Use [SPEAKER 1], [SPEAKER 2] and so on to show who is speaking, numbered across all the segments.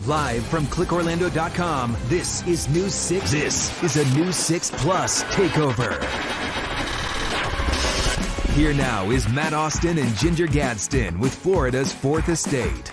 [SPEAKER 1] Live from clickorlando.com, this is News 6. This is a News 6 Plus takeover. Here now is Matt Austin and Ginger Gadsden with Florida's Fourth Estate.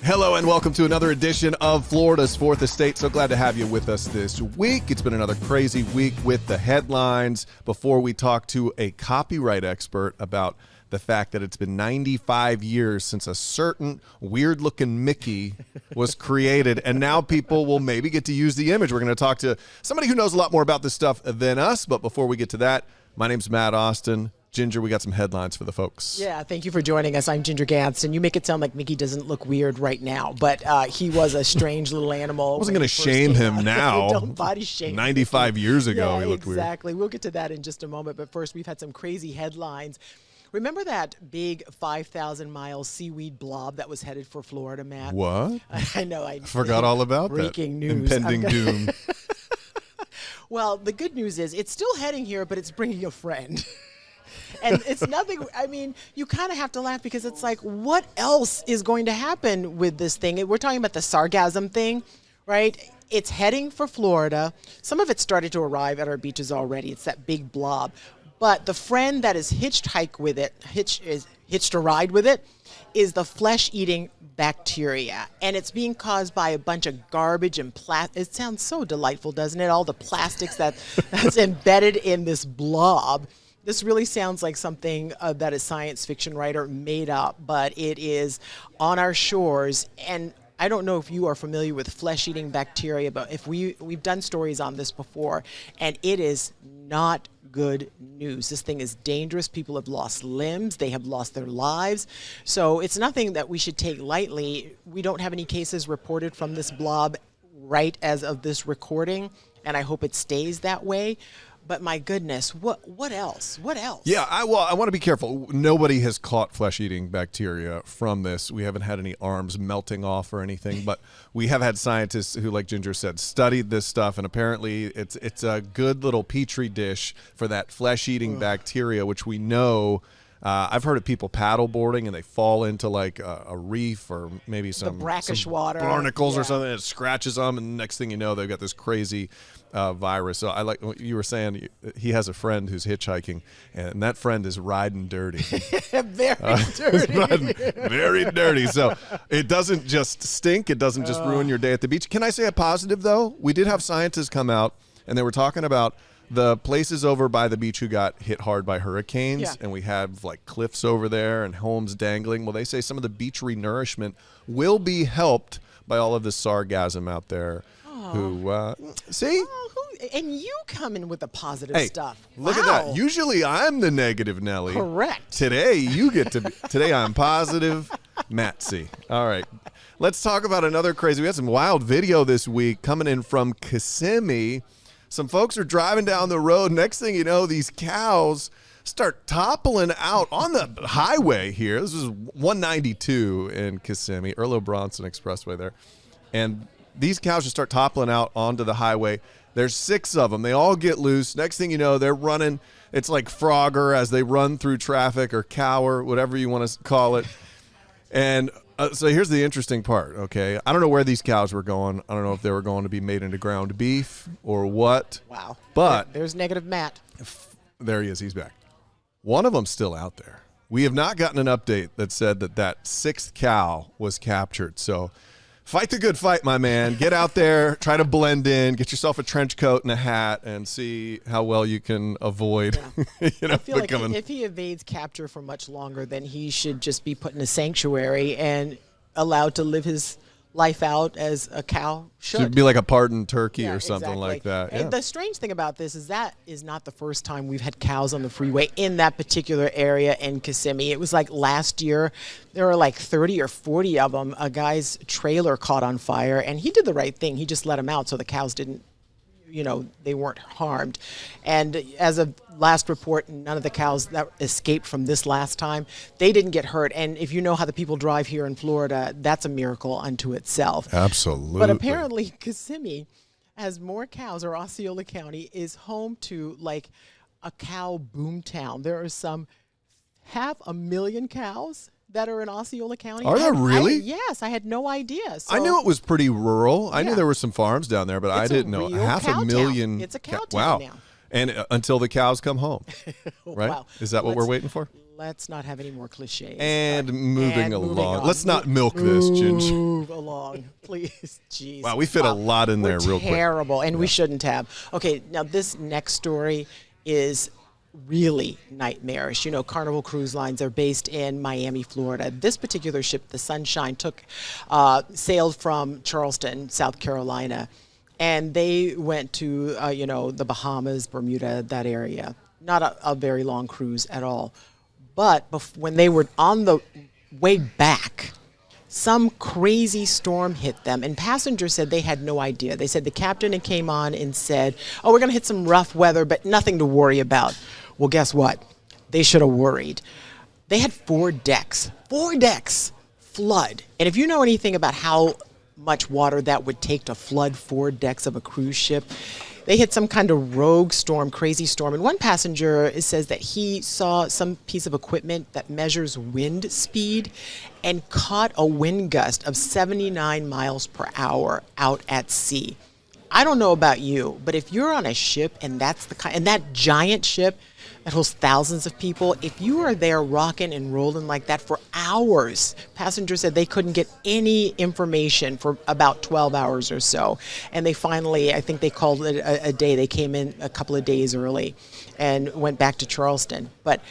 [SPEAKER 2] Hello and welcome to another edition of Florida's Fourth Estate. So glad to have you with us this week. It's been another crazy week with the headlines. Before we talk to a copyright expert about the fact that it's been 95 years since a certain weird-looking Mickey was created, and now people will maybe get to use the image. We're going to talk to somebody who knows a lot more about this stuff than us, but before we get to that, my name's Matt Austin. Ginger, we got some headlines for the folks.
[SPEAKER 3] Yeah, thank you for joining us. I'm Ginger Gadsden. You make it sound like Mickey doesn't look weird right now, but he was a strange little animal.
[SPEAKER 2] I wasn't going to shame him now.
[SPEAKER 3] Don't body shame
[SPEAKER 2] 95 years ago,
[SPEAKER 3] yeah,
[SPEAKER 2] he looked weird.
[SPEAKER 3] Exactly. We'll get to that in just a moment, but first we've had some crazy headlines. Remember that big 5,000-mile seaweed blob that was headed for Florida, Matt?
[SPEAKER 2] What?
[SPEAKER 3] I know. I
[SPEAKER 2] forgot all about
[SPEAKER 3] breaking
[SPEAKER 2] that.
[SPEAKER 3] News.
[SPEAKER 2] Impending doom.
[SPEAKER 3] Well, the good news is it's still heading here, but it's bringing a friend. And it's nothing, I mean, you kind of have to laugh because it's like, what else is going to happen with this thing? We're talking about the sargassum thing, right? It's heading for Florida. Some of it started to arrive at our beaches already. It's that big blob. But the friend that is hitched a ride with it is the flesh-eating bacteria. And it's being caused by a bunch of garbage and it sounds so delightful, doesn't it? All the plastics that's embedded in this blob. This really sounds like something that a science fiction writer made up, but it is on our shores. And I don't know if you are familiar with flesh-eating bacteria, but if we've done stories on this before, and it is not good news. This thing is dangerous. People have lost limbs. They have lost their lives. So it's nothing that we should take lightly. We don't have any cases reported from this blob right as of this recording, and I hope it stays that way. But my goodness, what else? What else?
[SPEAKER 2] Yeah, I want to be careful. Nobody has caught flesh-eating bacteria from this. We haven't had any arms melting off or anything, but we have had scientists who, like Ginger said, studied this stuff, and apparently it's a good little petri dish for that flesh-eating bacteria, which we know. I've heard of people paddleboarding and they fall into like a reef or maybe some
[SPEAKER 3] brackish water,
[SPEAKER 2] barnacles or something. And it scratches them, and the next thing you know, they've got this crazy virus. So I like what you were saying. He has a friend who's hitchhiking, and that friend is riding dirty.
[SPEAKER 3] Very dirty.
[SPEAKER 2] Very dirty. So it doesn't just stink. It doesn't just ruin your day at the beach. Can I say a positive, though? We did have scientists come out, and they were talking about the places over by the beach who got hit hard by hurricanes, and we have like cliffs over there and homes dangling. Well, they say some of the beach renourishment will be helped by all of this sargassum out there. See?
[SPEAKER 3] And you come in with the positive stuff.
[SPEAKER 2] Look at that. Usually I'm the negative Nelly.
[SPEAKER 3] Correct.
[SPEAKER 2] Today you get to be. Today I'm positive Matsy. All right. Let's talk about another crazy. We had some wild video this week coming in from Kissimmee. Some folks are driving down the road. Next thing you know, these cows start toppling out on the highway here. This is 192 in Kissimmee, Earl Bronson Expressway there. And these cows just start toppling out onto the highway. There's 6 of them. They all get loose. Next thing you know, they're running. It's like Frogger as they run through traffic, or cower, whatever you want to call it. And so here's the interesting part, okay? I don't know where these cows were going. I don't know if they were going to be made into ground beef or what.
[SPEAKER 3] Wow.
[SPEAKER 2] But
[SPEAKER 3] there's negative Matt.
[SPEAKER 2] There he is. He's back. One of them's still out there. We have not gotten an update that said that 6th cow was captured. So fight the good fight, my man. Get out there, try to blend in, get yourself a trench coat and a hat, and see how well you can avoid.
[SPEAKER 3] I feel like if he evades capture for much longer, then he should just be put in a sanctuary and allowed to live his life out as a cow should.
[SPEAKER 2] Be like a pardoned turkey or something like that.
[SPEAKER 3] And the strange thing about this is that is not the first time we've had cows on the freeway in that particular area in Kissimmee. It was like last year, there were like 30 or 40 of them. A guy's trailer caught on fire, and he did the right thing. He just let them out so the cows didn't, they weren't harmed. And as of last report, none of the cows that escaped from this last time, they didn't get hurt. And if you know how the people drive here in Florida, that's a miracle unto itself.
[SPEAKER 2] Absolutely.
[SPEAKER 3] But apparently Kissimmee has more cows, or Osceola County is home to like a cow boom town. There are some 500,000 cows that are in Osceola County.
[SPEAKER 2] Are there really?
[SPEAKER 3] Yes, I had no idea. So
[SPEAKER 2] I knew it was pretty rural. I knew there were some farms down there, but I didn't know.
[SPEAKER 3] Real
[SPEAKER 2] Half
[SPEAKER 3] cow
[SPEAKER 2] a million.
[SPEAKER 3] town. It's a cow
[SPEAKER 2] Wow.
[SPEAKER 3] town now.
[SPEAKER 2] And until the cows come home, right?
[SPEAKER 3] Wow.
[SPEAKER 2] Is that what we're waiting for?
[SPEAKER 3] Let's not have any more cliches.
[SPEAKER 2] And moving along.
[SPEAKER 3] on.
[SPEAKER 2] Let's not milk this, Ginger.
[SPEAKER 3] Move along, please. Jeez.
[SPEAKER 2] Wow, we fit a lot in there real quick.
[SPEAKER 3] Terrible, and we shouldn't have. Okay, now this next story is really nightmarish. You know, Carnival Cruise Lines are based in Miami, Florida. This particular ship, the Sunshine, sailed from Charleston, South Carolina, and they went to, the Bahamas, Bermuda, that area. Not a very long cruise at all. But when they were on the way back, some crazy storm hit them, and passengers said they had no idea. They said the captain came on and said, "Oh, we're going to hit some rough weather, but nothing to worry about." Well, guess what? They should have worried. They had 4 decks flood. And if you know anything about how much water that would take to flood 4 decks of a cruise ship, they hit some kind of rogue storm, crazy storm. And one passenger says that he saw some piece of equipment that measures wind speed and caught a wind gust of 79 miles per hour out at sea. I don't know about you, but if you're on a ship and that giant ship that holds thousands of people, if you are there rocking and rolling like that for hours, passengers said they couldn't get any information for about 12 hours or so. And they finally, I think they called it a day. They came in a couple of days early and went back to Charleston. But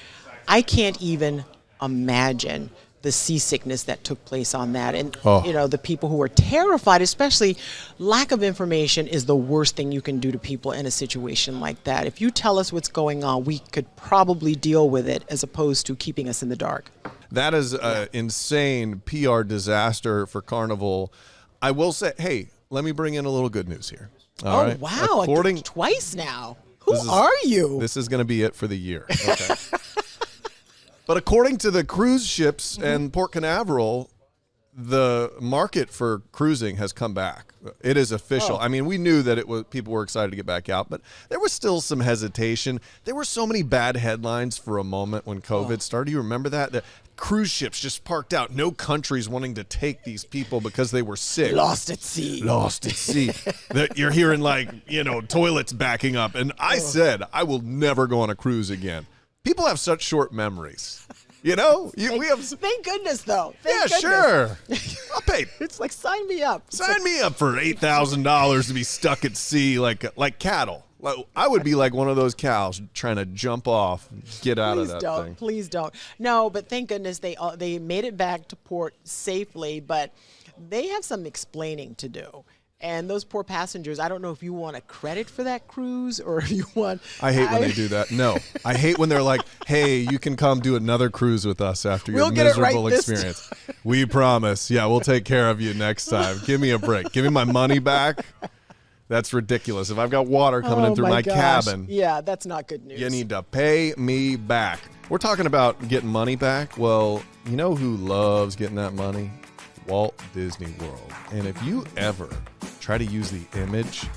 [SPEAKER 3] I can't even imagine the seasickness that took place on that. And, the people who are terrified, especially lack of information is the worst thing you can do to people in a situation like that. If you tell us what's going on, we could probably deal with it as opposed to keeping us in the dark.
[SPEAKER 2] That is an insane PR disaster for Carnival. I will say, hey, let me bring in a little good news here. All right?
[SPEAKER 3] Wow. Twice now. Who are you?
[SPEAKER 2] This is going to be it for the year. Okay. But according to the cruise ships and Port Canaveral, the market for cruising has come back. It is official. I mean, we knew that people were excited to get back out, but there was still some hesitation. There were so many bad headlines for a moment when COVID started. Do you remember that? The cruise ships just parked out. No countries wanting to take these people because they were sick.
[SPEAKER 3] Lost at sea.
[SPEAKER 2] That you're hearing toilets backing up. And I said, I will never go on a cruise again. People have such short memories. We have.
[SPEAKER 3] Thank goodness, though.
[SPEAKER 2] Sure. I'll pay.
[SPEAKER 3] It's like, sign me up.
[SPEAKER 2] Sign me up for $8,000 to be stuck at sea like cattle. I would be like one of those cows trying to jump off, get out of that thing.
[SPEAKER 3] Please don't. No, but thank goodness they made it back to port safely. But they have some explaining to do. And those poor passengers, I don't know if you want a credit for that cruise or if you want...
[SPEAKER 2] I hate when they do that. No. I hate when they're like, hey, you can come do another cruise with us after your miserable experience. We promise. Yeah, we'll take care of you next time. Give me a break. Give me my money back. That's ridiculous. If I've got water coming in through my cabin...
[SPEAKER 3] Yeah, that's not good news.
[SPEAKER 2] You need to pay me back. We're talking about getting money back. Well, you know who loves getting that money? Walt Disney World. And if you ever try to use the image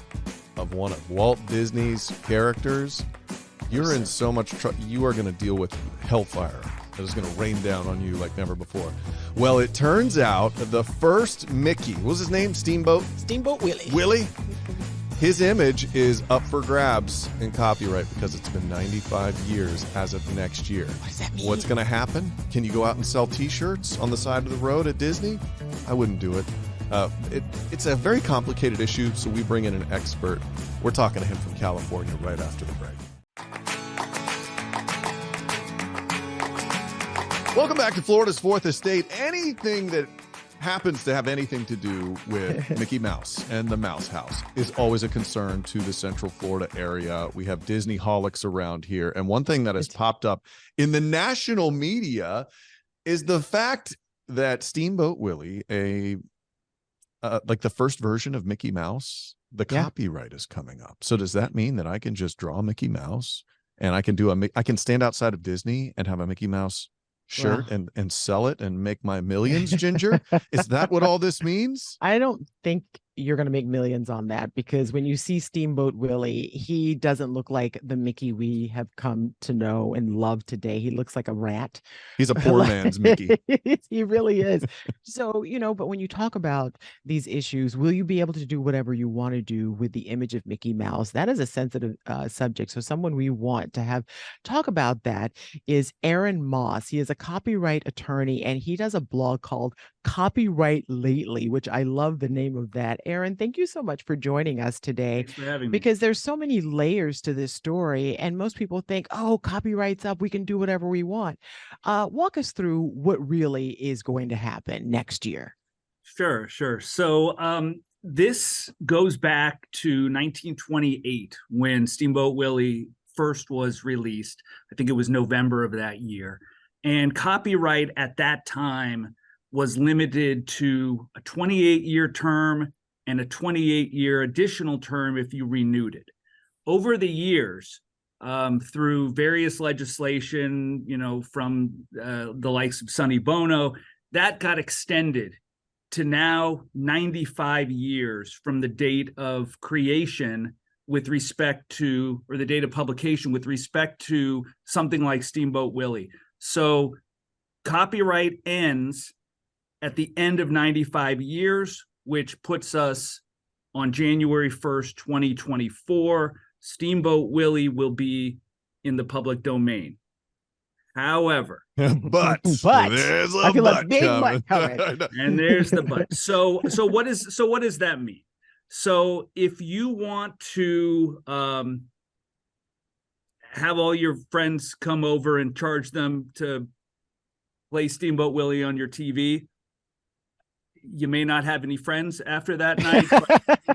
[SPEAKER 2] of one of Walt Disney's characters, you're in so much trouble. You are going to deal with hellfire that is going to rain down on you like never before. Well, it turns out the first Mickey, what was his name? Steamboat
[SPEAKER 3] Willie.
[SPEAKER 2] Willie? His image is up for grabs in copyright because it's been 95 years as of next year.
[SPEAKER 3] What does that mean?
[SPEAKER 2] What's going to happen? Can you go out and sell T-shirts on the side of the road at Disney? I wouldn't do it. It's a very complicated issue, so we bring in an expert. We're talking to him from California right after the break. Welcome back to Florida's Fourth Estate. Anything that happens to have anything to do with Mickey Mouse and the Mouse House is always a concern to the Central Florida area. We have Disney holics around here. And one thing that has popped up in the national media is the fact that Steamboat Willie, like the first version of Mickey Mouse, the copyright is coming up. So does that mean that I can just draw Mickey Mouse and I can stand outside of Disney and have a Mickey Mouse shirt and sell it and make my millions, Ginger? Is that what all this means?
[SPEAKER 3] I don't think you're going to make millions on that, because when you see Steamboat Willie, he doesn't look like the Mickey we have come to know and love today. He looks like a rat.
[SPEAKER 2] He's a poor man's Mickey.
[SPEAKER 3] He really is. So, but when you talk about these issues, will you be able to do whatever you want to do with the image of Mickey Mouse? That is a sensitive subject. So someone we want to have talk about that is Aaron Moss. He is a copyright attorney, and he does a blog called Copyright Lately, which I love the name of that. Aaron, thank you so much for joining us today.
[SPEAKER 4] Thanks for having me.
[SPEAKER 3] Because there's so many layers to this story, and most people think, oh, copyright's up, we can do whatever we want. Walk us through what really is going to happen next year.
[SPEAKER 4] Sure. So this goes back to 1928 when Steamboat Willie first was released. I think it was November of that year. And copyright at that time was limited to a 28-year term and a 28-year additional term if you renewed it. Over the years, through various legislation, from the likes of Sonny Bono, that got extended to now 95 years from the date of creation with respect to, or the date of publication with respect to something like Steamboat Willie. So copyright ends at the end of 95 years, which puts us on January 1st, 2024. Steamboat Willie will be in the public domain. However,
[SPEAKER 2] but there's a
[SPEAKER 3] I feel
[SPEAKER 2] but
[SPEAKER 3] big
[SPEAKER 2] coming.
[SPEAKER 3] but coming.
[SPEAKER 4] and there's the but. So what does that mean? So if you want to have all your friends come over and charge them to play Steamboat Willie on your TV, you may not have any friends after that night.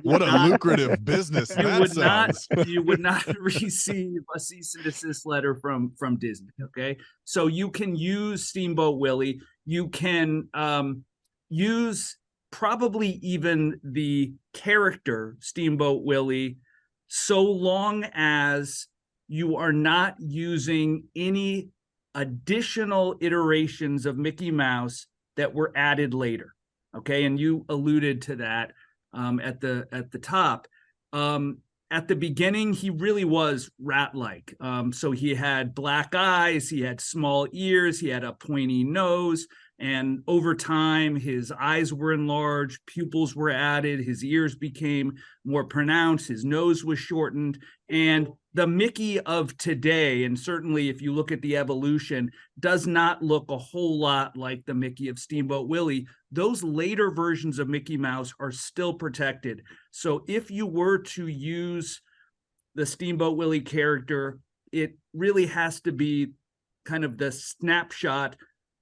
[SPEAKER 2] What a lucrative business that sounds.
[SPEAKER 4] You would not receive a cease and desist letter from Disney. Okay, so you can use Steamboat Willie. You can use probably even the character Steamboat Willie, so long as you are not using any additional iterations of Mickey Mouse that were added later. Okay, and you alluded to that at the top. At the beginning, he really was rat-like. So he had black eyes, he had small ears, he had a pointy nose, and over time, his eyes were enlarged, pupils were added, his ears became more pronounced, his nose was shortened, and the Mickey of today, and certainly if you look at the evolution, does not look a whole lot like the Mickey of Steamboat Willie. Those later versions of Mickey Mouse are still protected. So if you were to use the Steamboat Willie character, it really has to be kind of the snapshot.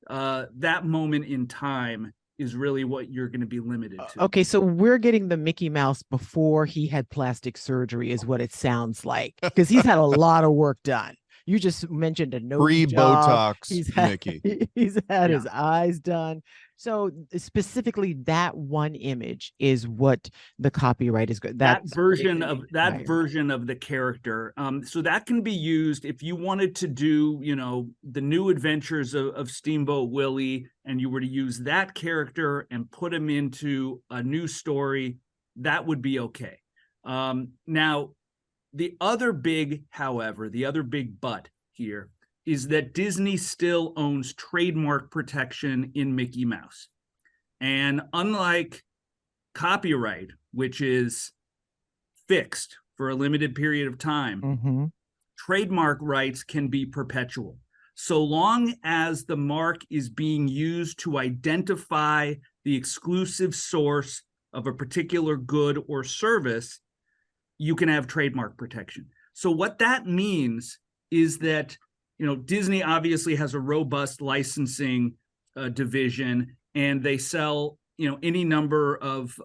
[SPEAKER 4] That moment in time is really what you're going to be limited to.
[SPEAKER 3] Okay, so we're getting the Mickey Mouse before he had plastic surgery is what it sounds like, because he's had a lot of work done. You just mentioned a nose job.
[SPEAKER 2] Pre-Botox Mickey.
[SPEAKER 3] He's had his eyes done. So specifically that one image is what the copyright is good.
[SPEAKER 4] That version of the character. So that can be used if you wanted to do, the new adventures of Steamboat Willie, and you were to use that character and put him into a new story, that would be okay. Now, the other big but here is that Disney still owns trademark protection in Mickey Mouse. And unlike copyright, which is fixed for a limited period of time, trademark rights can be perpetual. So long as the mark is being used to identify the exclusive source of a particular good or service, you can have trademark protection. So what that means is that, Disney obviously has a robust licensing division, and they sell, any number of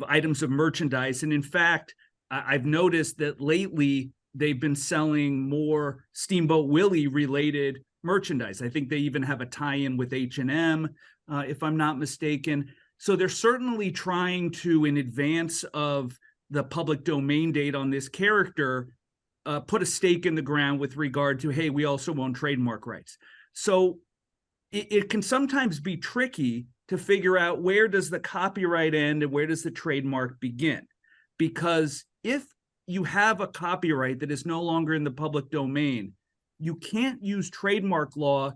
[SPEAKER 4] items of merchandise. And in fact, I've noticed that lately they've been selling more Steamboat Willie related merchandise. I think they even have a tie-in with H&M, if I'm not mistaken. So they're certainly trying to, in advance of the public domain date on this character, put a stake in the ground with regard to, hey, we also own trademark rights. So it can sometimes be tricky to figure out where does the copyright end and where does the trademark begin. Because if you have a copyright that is no longer in the public domain, you can't use trademark law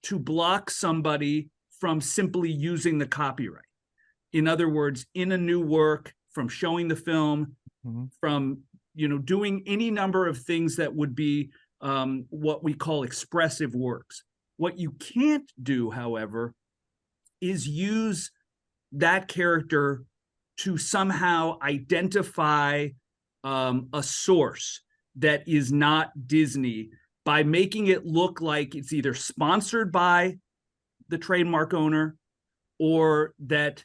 [SPEAKER 4] to block somebody from simply using the copyright. In other words, in a new work, from showing the film, from doing any number of things that would be what we call expressive works. What you can't do, however, is use that character to somehow identify a source that is not Disney by making it look like it's either sponsored by the trademark owner or that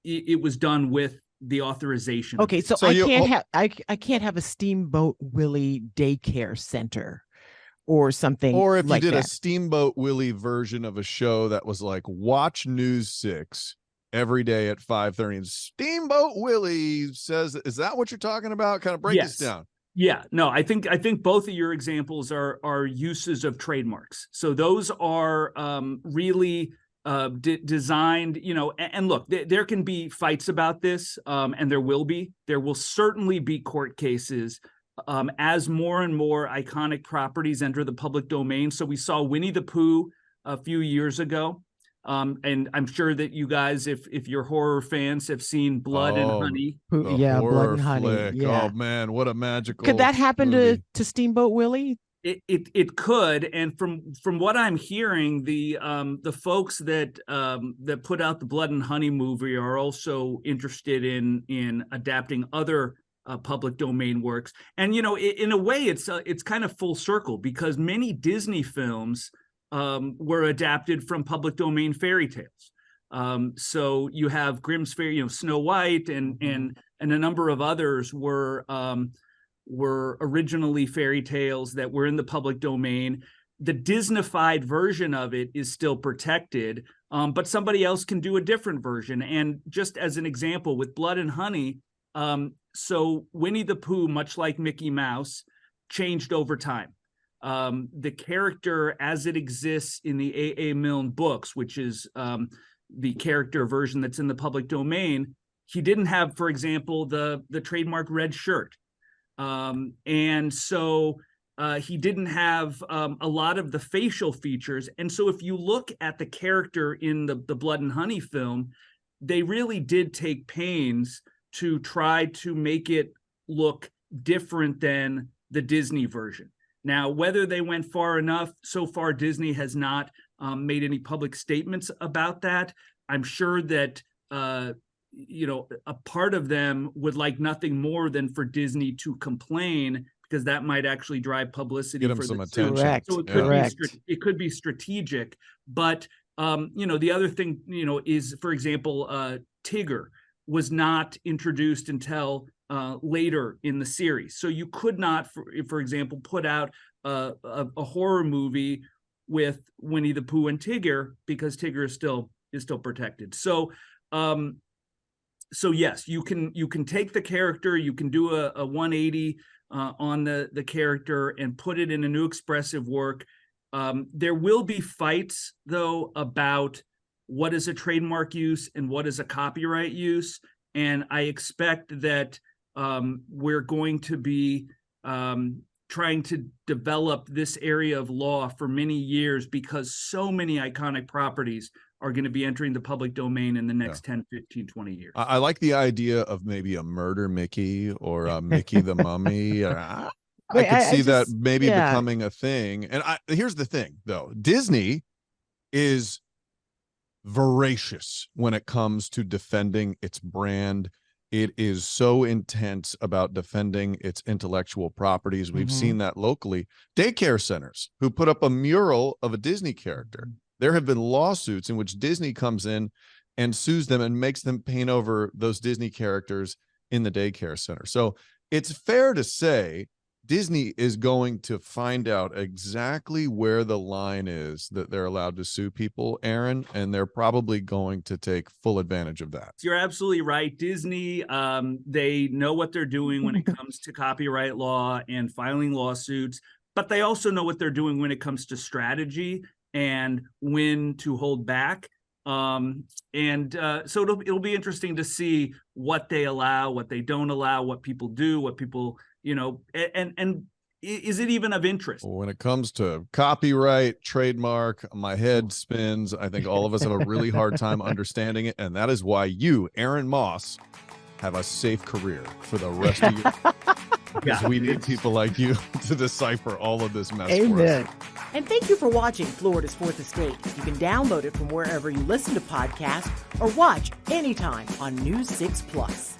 [SPEAKER 4] it was done with the authorization.
[SPEAKER 3] Okay, so I can't have a Steamboat Willie daycare center or something.
[SPEAKER 2] Or if
[SPEAKER 3] like
[SPEAKER 2] you did
[SPEAKER 3] that.
[SPEAKER 2] a Steamboat Willie version of a show that was like, watch News 6 every day at 5:30, and Steamboat Willie says, is that what you're talking about? Kind of break this down.
[SPEAKER 4] Yeah, no, I think both of your examples are uses of trademarks. So those are really designed, and look, there can be fights about this, and there will certainly be court cases as more and more iconic properties enter the public domain. So we saw Winnie the Pooh a few years ago. And I'm sure that you guys, if you're horror fans, have seen Blood and Honey.
[SPEAKER 3] Yeah, Blood and Honey.
[SPEAKER 2] Flick.
[SPEAKER 3] Yeah.
[SPEAKER 2] Oh man, what a magical.
[SPEAKER 3] Could that happen
[SPEAKER 2] movie.
[SPEAKER 3] to Steamboat Willie?
[SPEAKER 4] It could, and from what I'm hearing, the folks that put out the Blood and Honey movie are also interested in adapting other public domain works. And in a way, it's kind of full circle, because many Disney films were adapted from public domain fairy tales. So you have Grimm's Fairy, Snow White, and a number of others were originally fairy tales that were in the public domain. The Disney-fied version of it is still protected, but somebody else can do a different version. And just as an example, with Blood and Honey, so Winnie the Pooh, much like Mickey Mouse, changed over time. The character as it exists in the A.A. Milne books, which is the character version that's in the public domain, he didn't have, for example, the trademark red shirt. And so he didn't have a lot of the facial features. And so if you look at the character in the Blood and Honey film, they really did take pains to try to make it look different than the Disney version. Now, whether they went far enough, so far Disney has not made any public statements about that. I'm sure that a part of them would like nothing more than for Disney to complain, because that might actually drive publicity.
[SPEAKER 2] Get them some attention.
[SPEAKER 3] Correct.
[SPEAKER 4] So it could be strategic. But the other thing is, for example, Tigger was not introduced until later in the series. So you could not, for example, put out a horror movie with Winnie the Pooh and Tigger, because Tigger is still protected. So yes, you can take the character, you can do a 180 on the character and put it in a new expressive work. There will be fights, though, about what is a trademark use and what is a copyright use. And I expect that we're going to be trying to develop this area of law for many years, because so many iconic properties are going to be entering the public domain in the next 10, 15, 20 years.
[SPEAKER 2] I like the idea of maybe a Murder Mickey or a Mickey the Mummy. I could see that maybe becoming a thing. And here's the thing, though. Disney is voracious when it comes to defending its brand. It is so intense about defending its intellectual properties. We've seen that locally. Daycare centers who put up a mural of a Disney character. There have been lawsuits in which Disney comes in and sues them and makes them paint over those Disney characters in the daycare center. So it's fair to say Disney is going to find out exactly where the line is that they're allowed to sue people, Aaron, and they're probably going to take full advantage of that.
[SPEAKER 4] You're absolutely right. Disney, they know what they're doing when it comes to copyright law and filing lawsuits, but they also know what they're doing when it comes to strategy and when to hold back. So it'll be interesting to see what they allow, what they don't allow, what people do, what people, and is it even of interest?
[SPEAKER 2] When it comes to copyright, trademark, my head spins. I think all of us have a really hard time understanding it. And that is why you, Aaron Moss, have a safe career for the rest of your because we need people like you to decipher all of this mess for us.
[SPEAKER 3] And thank you for watching Florida's Fourth Estate. You can download it from wherever you listen to podcasts or watch anytime on News 6 Plus.